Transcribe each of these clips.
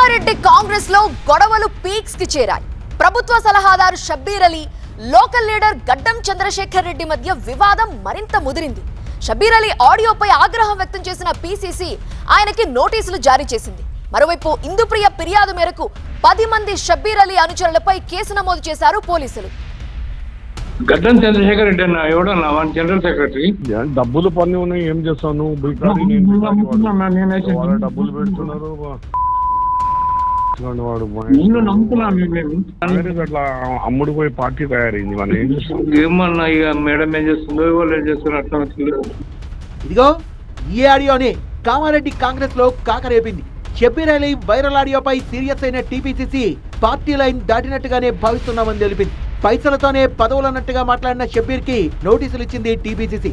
కామారెడ్డి కాంగ్రెస్ లో గొడవలు పీక్స్ కి చేరాయి. ప్రభుత్వ సలహాదారు షబ్బీర్ అలీ, లోకల్ లీడర్ గడ్డం చంద్రశేఖర్ రెడ్డి మధ్య వివాదం మరింత ముదిరింది. షబ్బీర్ అలీ ఆడియోపై ఆగ్రహం వ్యక్తం చేసిన పీసీసీ ఆయనకి నోటీసులు జారీ చేసింది. మరోవైపు ఇందుప్రియ ఫిర్యాదు మేరకు 10 మంది షబ్బీర్ అలీ అనుచరులపై కేసు నమోదు చేశారు పోలీసులు. గడ్డం చంద్రశేఖర్ రెడ్డి అన్న ఎవడన్నా వన్ జనరల్ సెక్రటరీ. డబ్బులు పని ఉన్నాయి, ఏం చేస్తాను? డబ్బులు పెడుతున్నారు, అట్లా అమ్ముడు పోయి పార్టీ తయారైంది. మనం ఏం చేస్తాం? ఏమన్నా ఇక మేడం ఏం చేస్తుందో వాళ్ళు ఏం చేస్తున్నారు అట్లా. ఇదిగో ఈ ఆడియోని కామారెడ్డి కాంగ్రెస్ లో కాకరేపింది. షబ్బీర్ అలీ వైరల్ ఆడియోపై సీరియస్ అయిన టీపీసీసీ పార్టీ లైన్ దాటినట్టుగానే భావిస్తున్నామని తెలిపింది. పైసలతోనే పదవులన్నట్టుగా మాట్లాడిన షబ్బీర్ కి నోటీసులు ఇచ్చింది టీపీసీసీ.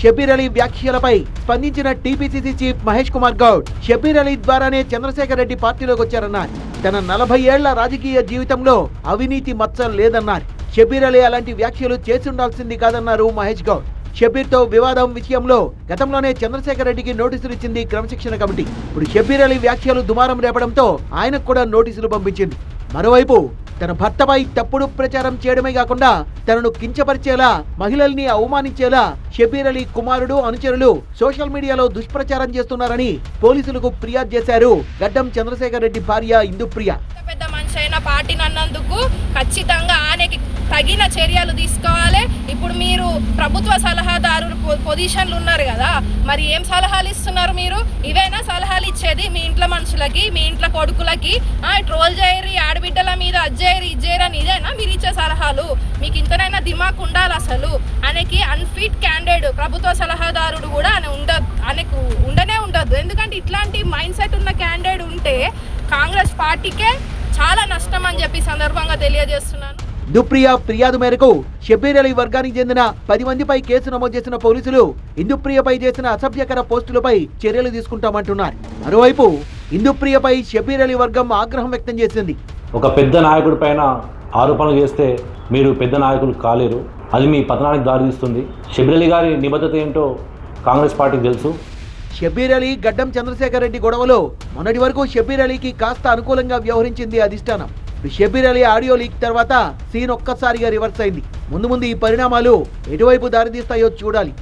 షబ్బీర్ అలీ వ్యాఖ్యలపై స్పందించిన టీపీసీసీ చీఫ్ మహేష్ కుమార్ గౌడ్ షబ్బీర్ అలీ ద్వారానే చంద్రశేఖర్ రెడ్డి పార్టీలోకి వచ్చారన్నారు. తన 40 ఏళ్ల రాజకీయ జీవితంలో అవినీతి మచ్చ లేదన్నారు. షబ్బీర్ అలీ అలాంటి వ్యాఖ్యలు చేసి ఉండాల్సింది కాదన్నారు మహేష్ గౌడ్. షబ్బీర్ తో వివాదం విషయంలో గతంలోనే చంద్రశేఖర్ రెడ్డికి నోటీసులు ఇచ్చింది క్రమశిక్షణ కమిటీ. ఇప్పుడు షబ్బీర్ అలీ వ్యాఖ్యలు దుమారం రేపడంతో ఆయనకు కూడా నోటీసులు పంపించింది. మరోవైపు తన భర్తపై తప్పుడు ప్రచారం చేయడమే కాకుండా తనను కించపరిచేలా, మహిళల్ని అవమానించేలా షబ్బీర్ అలీ కుమారుడు, అనుచరులు సోషల్ మీడియాలో దుష్ప్రచారం చేస్తున్నారని పోలీసులకు ఫిర్యాదు చేశారు గడ్డం చంద్రశేఖర్ రెడ్డి భార్య ఇందుప్రియ. పెద్ద మనిషి అయిన పార్టీని అన్నందుకు ఖచ్చితంగా ఆయనకి తగిన చర్యలు తీసుకోవాలి. ఇప్పుడు మీరు ప్రభుత్వ సలహాదారు పొజిషన్లు ఉన్నారు కదా, మరి ఏం సలహాలు ఇస్తున్నారు? మీరు ఇవేనా సలహాలు ఇచ్చేది? మీ ఇంట్లో మనుషులకి, మీ ఇంట్లో కొడుకులకి ట్రోల్ చేయరు, ఆడబిడ్డల మీద అజ్జేయరు, ఇజ్జేయరని ఇదేనా మీరు ఇచ్చే సలహాలు? మీకు ఇంతనైనా దిమాక్ ఉండాలి. అసలు ఆయనకి అన్ఫిట్ క్యాండిడేట్ ప్రభుత్వ సలహాదారుడు కూడా ఆయనకు ఉండనే ఉండదు. ఎందుకంటే ఇట్లాంటి మైండ్ సెట్ ఉన్న క్యాండిడేట్ ఉంటే కాంగ్రెస్ పార్టీకే చాలా నష్టం అని చెప్పి సందర్భంగా తెలియజేస్తున్నాను. ఇందుప్రియ ఫిర్యాదు మేరకు షబ్బీర్ అలీ వర్గానికి చెందిన 10 మందిపై కేసు నమోదు చేసిన పోలీసులు ఇందుప్రియపై చేసిన అసభ్యకర పోస్టులపై చర్యలు తీసుకుంటామంటున్నారు. మరోవైపు ఇందుప్రియపై షబ్బీర్ అలీ వర్గం ఆగ్రహం వ్యక్తం చేసింది. ఒక పెద్ద నాయకుడి పైన ఆరోపణలు చేస్తే మీరు పెద్ద నాయకులు కాలేరు, అది మీ పతనానికి దారితీస్తుంది. షబ్బీర్ అలీ గారి నిబద్ధత ఏంటో కాంగ్రెస్ పార్టీకి తెలుసు. షబ్బీర్ అలీ, గడ్డం చంద్రశేఖర్ రెడ్డి గొడవలో మొన్నటి వరకు షబ్బీర్ అలీకి కాస్త అనుకూలంగా వ్యవహరించింది అధిష్టానం. షబ్బీర్ అలీ ఆడియో లీక్ తర్వాత సీన్ ఒక్కసారిగా రివర్స్ అయింది. ముందు ఈ పరిణామాలు ఎటువైపు దారితీస్తాయో చూడాలి.